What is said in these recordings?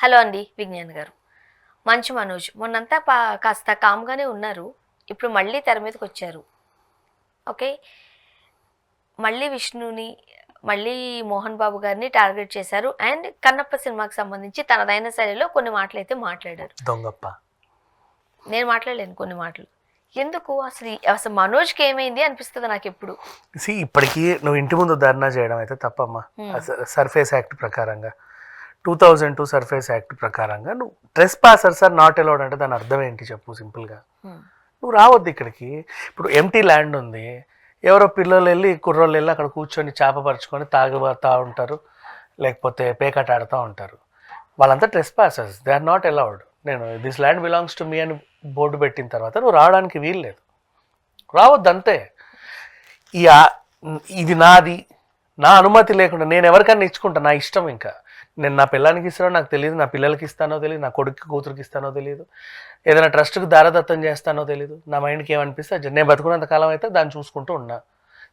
Hello అండి విజ్ఞాన్ గారు. మంచు మనోజ్ మొన్నంతా కాస్త కామ్గానే ఉన్నారు. ఇప్పుడు మళ్ళీ తెర మీదకి వచ్చారు. ఓకే. మళ్ళీ విష్ణుని, మళ్ళీ మోహన్ బాబు గారిని టార్గెట్ చేశారు. అండ్ కన్నప్ప సినిమాకి సంబంధించి తనదైన శైలిలో కొన్ని మాటలు అయితే మాట్లాడారు. దొంగప్ప నేను మాట్లాడలేను కొన్ని మాటలు. ఎందుకు అసలు మనోజ్కి ఏమైంది అనిపిస్తుంది నాకు ఎప్పుడు. ఇప్పటికీ నువ్వు ఇంటి ముందు ధర్నా చేయడం అయితే తప్పమ్మా. సర్ఫేస్ యాక్ట్ ప్రకారంగా 2002 సర్ఫేస్ యాక్ట్ ప్రకారంగా నువ్వు ట్రెస్ పాసర్స్ ఆర్ నాట్ అలౌడ్ అంటే దాని అర్థం ఏంటి చెప్పు సింపుల్గా. నువ్వు రావద్దు ఇక్కడికి. ఇప్పుడు ఎంటీ ల్యాండ్ ఉంది, ఎవరో పిల్లలు వెళ్ళి కుర్రోళ్ళు వెళ్ళి అక్కడ కూర్చొని చేపపరుచుకొని తాగుతా ఉంటారు, లేకపోతే పేకట ఆడుతూ ఉంటారు. వాళ్ళంతా trespassers, they are not allowed. నేను this land belongs to me అని బోర్డు పెట్టిన తర్వాత నువ్వు రావడానికి వీల్లేదు, రావద్దు అంతే. ఇది నాది, నా అనుమతి లేకుండా నేను ఎవరికైనా ఇచ్చుకుంటా, నా ఇష్టం. ఇంకా నేను నా పిల్లానికి ఇస్తానో నాకు తెలియదు, నా పిల్లలకి ఇస్తానో తెలియదు, నా కొడుకు కూతురికి ఇస్తానో తెలియదు, ఏదైనా ట్రస్ట్కి దారదత్తం చేస్తానో తెలియదు. నా మైండ్కి ఏమనిపిస్తే నేను బతుకున్నంత కాలం అయితే దాన్ని చూసుకుంటూ ఉన్నా.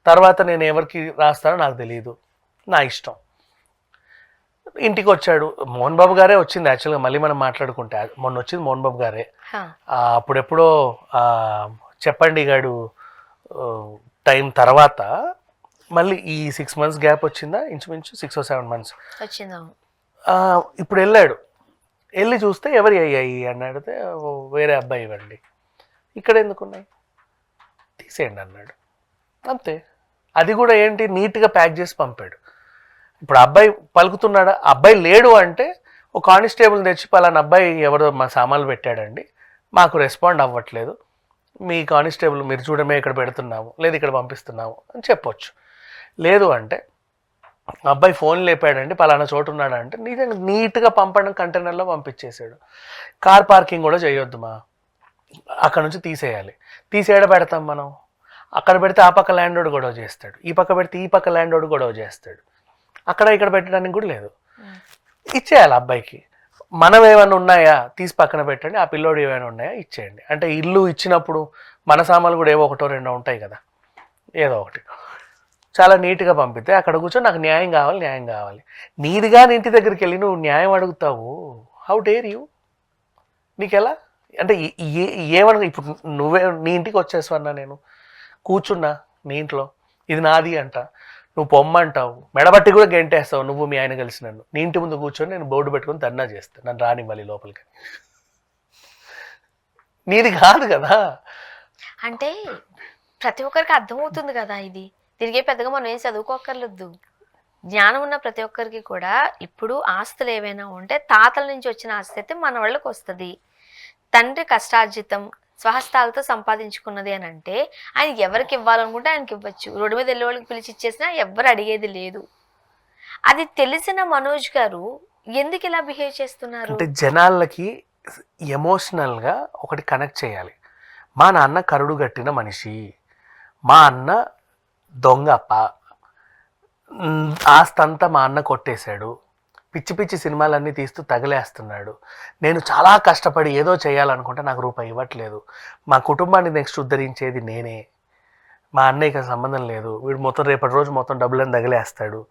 తర్వాత నేను ఎవరికి రాస్తానో నాకు తెలియదు, నా ఇష్టం. ఇంటికి వచ్చాడు మోహన్ బాబు గారే వచ్చింది యాక్చువల్గా. మళ్ళీ మనం మాట్లాడుకుంటే మొన్న వచ్చింది మోహన్ బాబు గారే. అప్పుడెప్పుడో చెప్పండి గాడు టైం తర్వాత మళ్ళీ ఈ 6 months గ్యాప్ వచ్చిందా, ఇంచుమించు 6 or 7 months వచ్చిందా. ఇప్పుడు వెళ్ళాడు, వెళ్ళి చూస్తే ఎవరి అయ్యాయి అని అడిగితే వేరే అబ్బాయి ఇవ్వండి, ఇక్కడ ఎందుకున్నాయి తీసేయండి అన్నాడు. అంతే. అది కూడా ఏంటి, నీట్గా ప్యాక్ చేసి పంపాడు. ఇప్పుడు అబ్బాయి పలుకుతున్నాడా, అబ్బాయి లేడు అంటే ఒక కానిస్టేబుల్ తెచ్చి పలానా అబ్బాయి ఎవరో మా సామాన్లు పెట్టాడండి, మాకు రెస్పాండ్ అవ్వట్లేదు, మీ కానిస్టేబుల్ మీరు చూడమే ఇక్కడ పెడుతున్నాము, లేదు ఇక్కడ పంపిస్తున్నాము అని చెప్పొచ్చు. లేదు అంటే అబ్బాయి ఫోన్ లేపాడండి పలానా చోటు ఉన్నాడు అంటే నిజంగా నీట్గా పంపడం, కంటైనర్లో పంపించేసాడు. కార్ పార్కింగ్ కూడా చేయొద్దు మా, అక్కడ నుంచి తీసేయాలి. తీసేయడ పెడతాం మనం, అక్కడ పెడితే ఆ పక్క ల్యాండ్ రోడ్ గొడవ చేస్తాడు, ఈ పక్క పెడితే ఈ పక్క ల్యాండ్ రోడ్ గొడవ చేస్తాడు. అక్కడ ఇక్కడ పెట్టడానికి కూడా లేదు, ఇచ్చేయాలి అబ్బాయికి. మనం ఏమైనా ఉన్నాయా తీసి పక్కన పెట్టండి, ఆ పిల్లోడు ఏమైనా ఉన్నాయా ఇచ్చేయండి. అంటే ఇల్లు ఇచ్చినప్పుడు మన సామాన్లు కూడా ఏవో ఒకటో రెండో ఉంటాయి కదా, ఏదో ఒకటి చాలా నీట్గా పంపితే అక్కడ కూర్చొని నాకు న్యాయం కావాలి, న్యాయం కావాలి. నీదిగా ఇంటి దగ్గరికి వెళ్ళి నువ్వు న్యాయం అడుగుతావు, హౌ డేర్ యూ? నీకెలా అంటే ఏమను? ఇప్పుడు నువ్వే నీ ఇంటికి వచ్చేసన్నా, నేను కూర్చున్నా నీ ఇంట్లో, ఇది నాది అంట, నువ్వు పొమ్మంటావు, మెడబట్టి కూడా గెంటేస్తావు నువ్వు మీ ఆయన కలిసి నన్ను. నీ ఇంటి ముందు కూర్చొని నేను బోర్డు పెట్టుకుని ధర్నా చేస్తాను, నన్ను రానివ్వాలి లోపలికి. నీది కాదు కదా. అంటే ప్రతి ఒక్కరికి అర్థమవుతుంది కదా ఇది. తిరిగే పెద్దగా మనం ఏం చదువుకోక్కర్లేదు. జ్ఞానం ఉన్న ప్రతి ఒక్కరికి కూడా ఇప్పుడు ఆస్తులు ఏవైనా ఉంటే తాతల నుంచి వచ్చిన ఆస్తి అయితే మన వాళ్ళకి వస్తుంది. తండ్రి కష్టార్జితం స్వహస్తాలతో సంపాదించుకున్నది అని అంటే ఆయన ఎవరికి ఇవ్వాలనుకుంటే ఆయనకి ఇవ్వచ్చు. రోడ్డు మీద వెళ్ళే వాళ్ళకి పిలిచి ఇచ్చేసినా ఎవ్వరు అడిగేది లేదు. అది తెలిసిన మనోజ్ గారు ఎందుకు ఇలా బిహేవ్ చేస్తున్నారు అంటే జనాలకి ఎమోషనల్గా ఒకటి కనెక్ట్ చేయాలి. మా నాన్న కరుడు గట్టిన మనిషి, మా అన్న దొంగప్ప, ఆస్తంతా మా అన్న కొట్టేశాడు, పిచ్చి పిచ్చి సినిమాలన్నీ తీస్తూ తగిలేస్తున్నాడు, నేను చాలా కష్టపడి ఏదో చేయాలనుకుంటే నాకు రూపాయి ఇవ్వట్లేదు, మా కుటుంబాన్ని నెక్స్ట్ ఉద్ధరించేది నేనే, మా అన్నయ్యకి సంబంధం లేదు, వీడు మొత్తం రేపటి రోజు మొత్తం డబ్బులను తగిలేస్తాడు,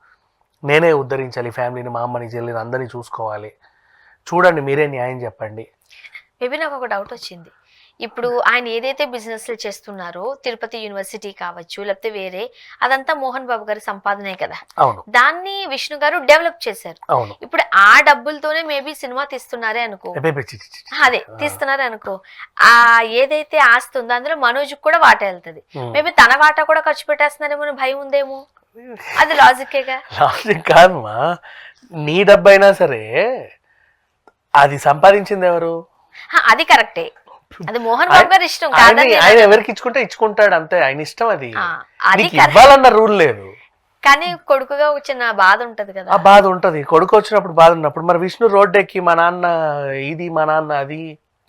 నేనే ఉద్ధరించాలి ఫ్యామిలీని, మా అమ్మని చెల్లిని అందరినీ చూసుకోవాలి, చూడండి మీరే న్యాయం చెప్పండి. మేబీ నాకు ఒక డౌట్ వచ్చింది. ఇప్పుడు ఆయన ఏదైతే బిజినెస్లు చేస్తున్నారో తిరుపతి యూనివర్సిటీ కావచ్చు లేకపోతే వేరే, అదంతా మోహన్ బాబు గారి సంపాదనే కదా, దాన్ని విష్ణు గారు డెవలప్ చేశారు. ఇప్పుడు ఆ డబ్బులతోనే మేబీ సినిమా తీస్తున్నారే అనుకో, అదే తీస్తున్నారే అనుకో, ఆ ఏదైతే ఆస్తి ఉందో అందులో మనోజ్ కూడా వాటా వెళ్తుంది. మేబీ తన వాటా కూడా ఖర్చు పెట్టేస్తున్నారేమో భయం ఉందేమో. అది లాజిక్కేగా. లాజిక్ కాదమ్మా, నీ డబ్బైనా సరే అది సంపాదించింది ఎవరు? అది కరెక్టే, అది మోహన్ బాబు గారి ఇష్టం. ఆయన ఎవరికి ఇచ్చుకుంటే ఇచ్చుకుంటాడు అంతే, ఆయన ఇష్టం. అది ఇవ్వాలన్న రూల్ లేదు. కానీ కొడుకుగా వచ్చిన బాధ ఉంటది కదా. ఆ బాధ ఉంటది, కొడుకు వచ్చినప్పుడు బాధ ఉన్నప్పుడు. మరి విష్ణు రోడ్డు ఎక్కి మా నాన్న ఇది మా నాన్న అది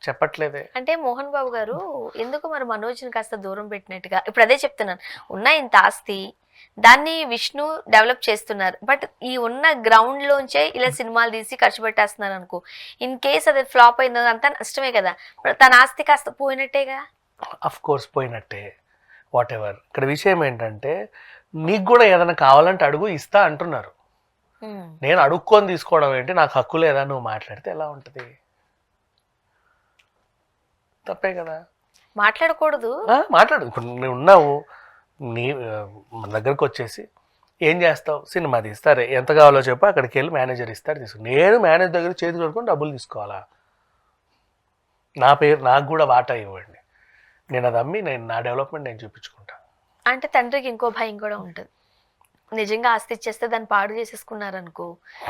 చెప్పట్లేదే. అంటే మోహన్ బాబు గారు ఎందుకు మరి మనోజ్ని కాస్త దూరం పెట్టినట్టుగా. ఇప్పుడు అదే చెప్తున్నాను, ఉన్న ఇంత ఆస్తి దాన్ని విష్ణు డెవలప్ చేస్తున్నారు, బట్ ఈ ఉన్న గ్రౌండ్ లోంచే ఇలా సినిమాలు తీసి ఖర్చు పెట్టేస్తున్నారు అనుకో, ఇన్ కేస్ అది ఫ్లాప్ అయిందో అంతా నష్టమే కదా, తన ఆస్తి కాస్త పోయినట్టేగా. అఫ్ కోర్స్ పోయినట్టే, వాట్ ఎవర్. ఇక్కడ విషయం ఏంటంటే నీకు కూడా ఏదైనా కావాలంటే అడుగు, ఇస్తా అంటున్నారు. నేను అడుక్కొని తీసుకోవడం ఏంటి, నాకు హక్కు లేదా నువ్వు మాట్లాడితే ఎలా ఉంటుంది? తప్పే కదా. మాట్లాడకూడదు. మాట్లాడు. ఇప్పుడు నువ్వు ఉన్నావు, నీ మన దగ్గరకు వచ్చేసి ఏం చేస్తావు, సినిమా తీస్తారే, ఎంత కావాలో చెప్పు, అక్కడికి వెళ్ళి మేనేజర్ ఇస్తాడు తీసుకో. నేను మేనేజర్ దగ్గర చేతి కొడుకొని డబ్బులు తీసుకోవాలా? నా పేరు నాకు కూడా వాటా ఇవ్వండి, నేను అది అమ్మి నా డెవలప్మెంట్ నేను చూపించుకుంటా. అంటే తండ్రికి ఇంకో భయం కూడా ఉంటుంది. నిజంగా ఆస్తి ఇచ్చేస్తే దాన్ని పాడు చేసేసుకున్నారనుకో,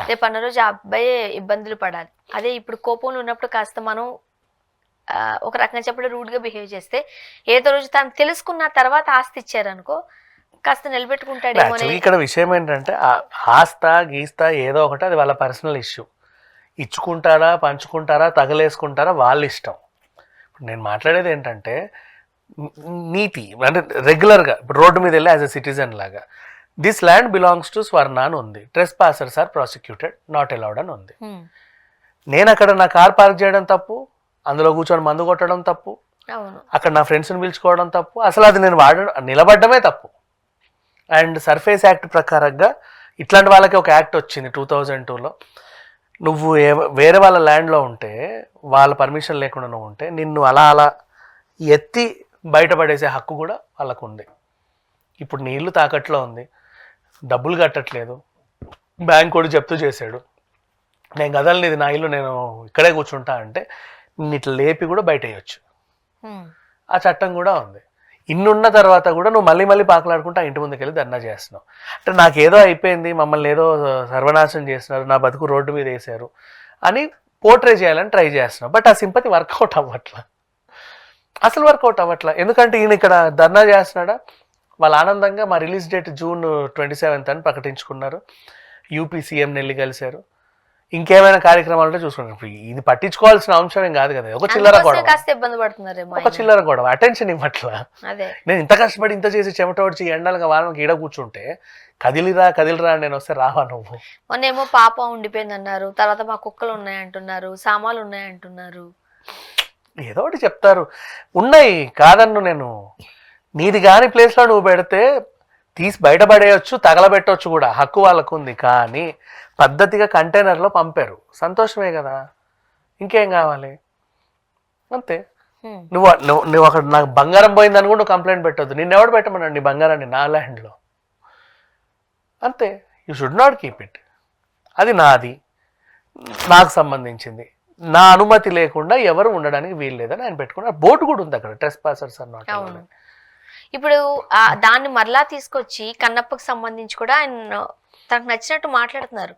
రేపు అన్న రోజు ఆ అబ్బాయి ఇబ్బందులు పడాలి. అదే ఇప్పుడు కోపంలో ఉన్నప్పుడు కాస్త మనం ఒక రకంగా చెప్పడం రూడ్గా బిహేవ్ చేస్తే, ఏదో రోజు తను తెలుసుకున్న తర్వాత ఆస్తి ఇచ్చారనుకో కాస్త నిలబెట్టుకుంటాడేమో. ఇక్కడ విషయం ఏంటంటే ఆస్తా గీస్తా ఏదో ఒకటి, అది వాళ్ళ పర్సనల్ ఇష్యూ. ఇచ్చుకుంటారా, పంచుకుంటారా, తగలేసుకుంటారా, వాళ్ళ ఇష్టం. ఇప్పుడు నేను మాట్లాడేది ఏంటంటే నీతి, అంటే రెగ్యులర్గా ఇప్పుడు రోడ్డు మీద వెళ్ళి యాజ్ ఎ సిటిజన్ లాగా, this land belongs to Swarna అని ఉంది, trespassers are prosecuted, not allowed అని ఉంది. నేను అక్కడ నా కార్ పార్క్ చేయడం తప్పు, అందులో కూర్చొని మందు కొట్టడం తప్పు, అక్కడ నా ఫ్రెండ్స్ని పిలుచుకోవడం తప్పు, అసలు అది నేను నిలబడ్డమే తప్పు. అండ్ సర్ఫేస్ యాక్ట్ ప్రకారంగా ఇట్లాంటి వాళ్ళకి ఒక యాక్ట్ వచ్చింది 2002లో. నువ్వు వేరే వాళ్ళ ల్యాండ్లో ఉంటే, వాళ్ళ పర్మిషన్ లేకుండా నువ్వు ఉంటే, నిన్ను అలా ఎత్తి బయటపడేసే హక్కు కూడా వాళ్ళకు ఉంది. ఇప్పుడు నీ ఇల్లు తాకట్లో ఉంది, డబ్బులు కట్టట్లేదు, బ్యాంక్ కూడా జప్తు చేశాడు, నేను కదలలేదు, నా ఇల్లు నేను ఇక్కడే కూర్చుంటా అంటే నిన్ను ఇట్లా లేపి కూడా బయట వేయచ్చు. ఆ చట్టం కూడా ఉంది. ఇన్నున్న తర్వాత కూడా నువ్వు మళ్ళీ పాకలాడుకుంటా ఇంటి ముందుకు వెళ్ళి ధర్నా చేస్తున్నావు. అంటే నాకేదో అయిపోయింది, మమ్మల్ని ఏదో సర్వనాశనం చేస్తున్నారు, నా బతుకు రోడ్డు మీద వేసారు అని పోర్ట్రే చేయాలని ట్రై చేస్తున్నావు. బట్ ఆ సింపతి వర్కౌట్ అవ్వట్లా, అసలు వర్కౌట్ అవ్వట్లా. ఎందుకంటే ఈయన ఇక్కడ ధర్నా చేస్తున్నాడా, వాళ్ళు ఆనందంగా మా రిలీజ్ డేట్ June 27 అని ప్రకటించుకున్నారు, యూపీ సీఎంని వెళ్ళి కలిశారు, ఇంకేమైనా కార్యక్రమాలు ఉంటే చూసుకుంటారు. ఇది పట్టించుకోవాల్సిన అంశం ఏం కాదు కదా. ఒక చిల్లర గొడవ అటెన్షన్ ఇవ్వట్లా. నేను ఇంత కష్టపడి ఇంత చేసి చెమట వచ్చి ఎండలుగా వాళ్ళకి ఈడ కూర్చుంటే కదిలిరా నేను వస్తే రావా నువ్వు? మొన్నేమో పాప ఉండిపోయింది అన్నారు, తర్వాత మా కుక్కలు ఉన్నాయంటున్నారు, సామాన్లు ఉన్నాయంటున్నారు, ఏదో ఒకటి చెప్తారు. ఉన్నాయి కాదన్ను నేను, నీది కాని ప్లేస్లో నువ్వు పెడితే తీసి బయటపడేయచ్చు, తగలబెట్టవచ్చు కూడా, హక్కు వాళ్ళకు ఉంది. కానీ పద్ధతిగా కంటైనర్లో పంపారు, సంతోషమే కదా, ఇంకేం కావాలి? అంతే. నువ్వు అక్కడ నాకు బంగారం పోయిందని కూడా నువ్వు కంప్లైంట్ పెట్టొద్దు. నిన్నెవడు పెట్టమన్నాడు నీ బంగారాన్ని నా ల్యాండ్లో? అంతే. You should not keep it. అది నాది, నాకు సంబంధించింది, నా అనుమతి లేకుండా ఎవరు ఉండడానికి వీలు లేదని ఆయన పెట్టుకున్నారు. బోర్డు కూడా ఉంది అక్కడ, ట్రెస్ పాసర్స్ ఆర్ నాట్ అలౌడ్. ఇప్పుడు దాన్ని మరలా తీసుకొచ్చి కన్నప్పకి సంబంధించి కూడా ఆయన తనకు నచ్చినట్టు మాట్లాడుతున్నారు,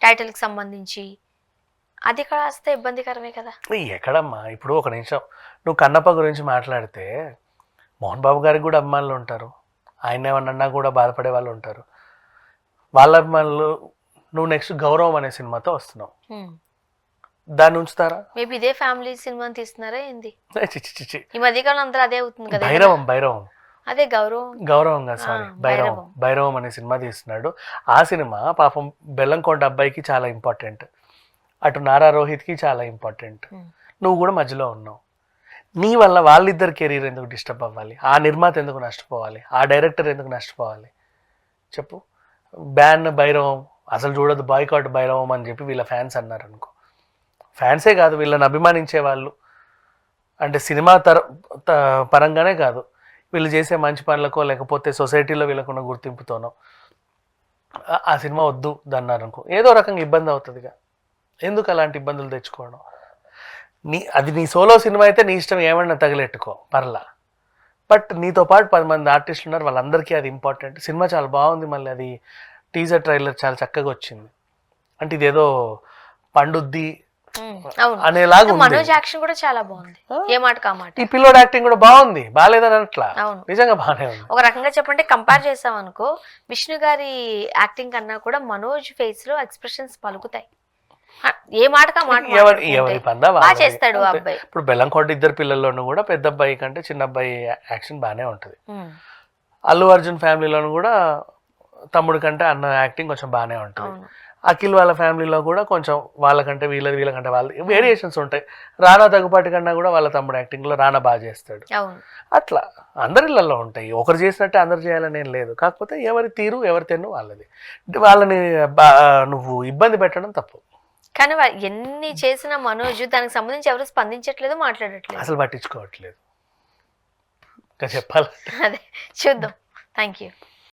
టైటిల్కి సంబంధించి. అది కాస్త ఇబ్బందికరమే కదా. ఎక్కడమ్మా ఇప్పుడు ఒక నిమిషం, నువ్వు కన్నప్ప గురించి మాట్లాడితే మోహన్ బాబు గారికి కూడా అభిమానులు ఉంటారు, ఆయన ఏమన్నా కూడా బాధపడే వాళ్ళు ఉంటారు. వాళ్ళ అభిమానులు, నువ్వు నెక్స్ట్ గౌరవం అనే సినిమాతో వస్తున్నావు, దాన్ని ఉంచుతారా? మేబీ ఇదే ఫ్యామిలీ సినిమాని తీస్తున్నారా ఏంది? ఈ మధ్యకాలం అందరూ అదే అవుతుంది కదా. భైరవం అదే గౌరవంగా సారీ భైరవం అనే సినిమా తీస్తున్నాడు. ఆ సినిమా పాపం బెల్లంకొండ అబ్బాయికి చాలా ఇంపార్టెంట్, అటు నారా రోహిత్కి చాలా ఇంపార్టెంట్. నువ్వు కూడా మధ్యలో ఉన్నావు. నీ వల్ల వాళ్ళిద్దరు కెరీర్ ఎందుకు డిస్టర్బ్ అవ్వాలి? ఆ నిర్మాత ఎందుకు నష్టపోవాలి? ఆ డైరెక్టర్ ఎందుకు నష్టపోవాలి చెప్పు? బ్యాన్ భైరవం అసలు చూడదు, బాయ్కాట్ భైరవం అని చెప్పి వీళ్ళ ఫ్యాన్స్ అన్నారు అనుకో. ఫ్యాన్సే కాదు, వీళ్ళని అభిమానించే వాళ్ళు, అంటే సినిమా పరంగానే కాదు, వీళ్ళు చేసే మంచి పనులకో లేకపోతే సొసైటీలో వీళ్ళకున్న గుర్తింపుతోనో ఆ సినిమా వద్దు దన్నారు అనుకో, ఏదో రకంగా ఇబ్బంది అవుతుందిగా. ఎందుకు అలాంటి ఇబ్బందులు తెచ్చుకోవడం? అది నీ సోలో సినిమా అయితే నీ ఇష్టం, ఏమన్నా తగిలెట్టుకో పర్లా. బట్ నీతో పాటు 10 మంది ఆర్టిస్టులు ఉన్నారు, వాళ్ళందరికీ అది ఇంపార్టెంట్. సినిమా చాలా బాగుంది, మళ్ళీ అది టీజర్ ట్రైలర్ చాలా చక్కగా వచ్చింది. అంటే ఇదేదో పండుద్ది అనేలాగా మనోజ్ యాక్షన్ కూడా చాలా బాగుంది, ఏ మాట కామాట. ఈ పిల్లోడ్ యాక్టింగ్ కూడా బాగుంది, బాగాలేదని అట్లా నిజంగా బాగానే ఉంది. ఒక రకంగా చెప్పంటే కంపేర్ చేసాం అనుకో, విష్ణు గారి యాక్టింగ్ కన్నా కూడా మనోజ్ ఫేస్ లో ఎక్స్ప్రెషన్స్ పలుకుతాయి, ఏ మాట ఎవరి పందా బాగా చేస్తాడు అబ్బాయి. ఇప్పుడు బెల్లంకొండ ఇద్దరు పిల్లల్లోనూ కూడా పెద్ద అబ్బాయి కంటే చిన్న అబ్బాయి యాక్షన్ బాగానే ఉంటుంది. అల్లు అర్జున్ ఫ్యామిలీలోనూ కూడా తమ్ముడు కంటే అన్న యాక్టింగ్ కొంచెం బాగానే ఉంటుంది. అఖిల్ వాళ్ళ ఫ్యామిలీలో కూడా కొంచెం వాళ్ళకంటే వీళ్ళకంటే వాళ్ళు వేరియేషన్స్ ఉంటాయి. రానా దగ్గుపాటి కన్నా కూడా వాళ్ళ తమ్ముడు యాక్టింగ్లో రానా బాగా చేస్తాడు. అవును. అట్లా అందరిళ్ళల్లో ఉంటాయి. ఒకరు చేసినట్టే అందరు చేయాలని ఏం లేదు. కాకపోతే ఎవరి తీరు ఎవరి తెన్ను వాళ్ళది. వాళ్ళని నువ్వు ఇబ్బంది పెట్టడం తప్పు. కానీ ఎన్ని చేసిన మనోజ్ దానికి సంబంధించి ఎవరు స్పందించట్లేదు, మాట్లాడట్లేదు, అసలు పట్టించుకోవట్లేదు. ఇంకా చెప్పాలి. అదే చూద్దాం. Thank you.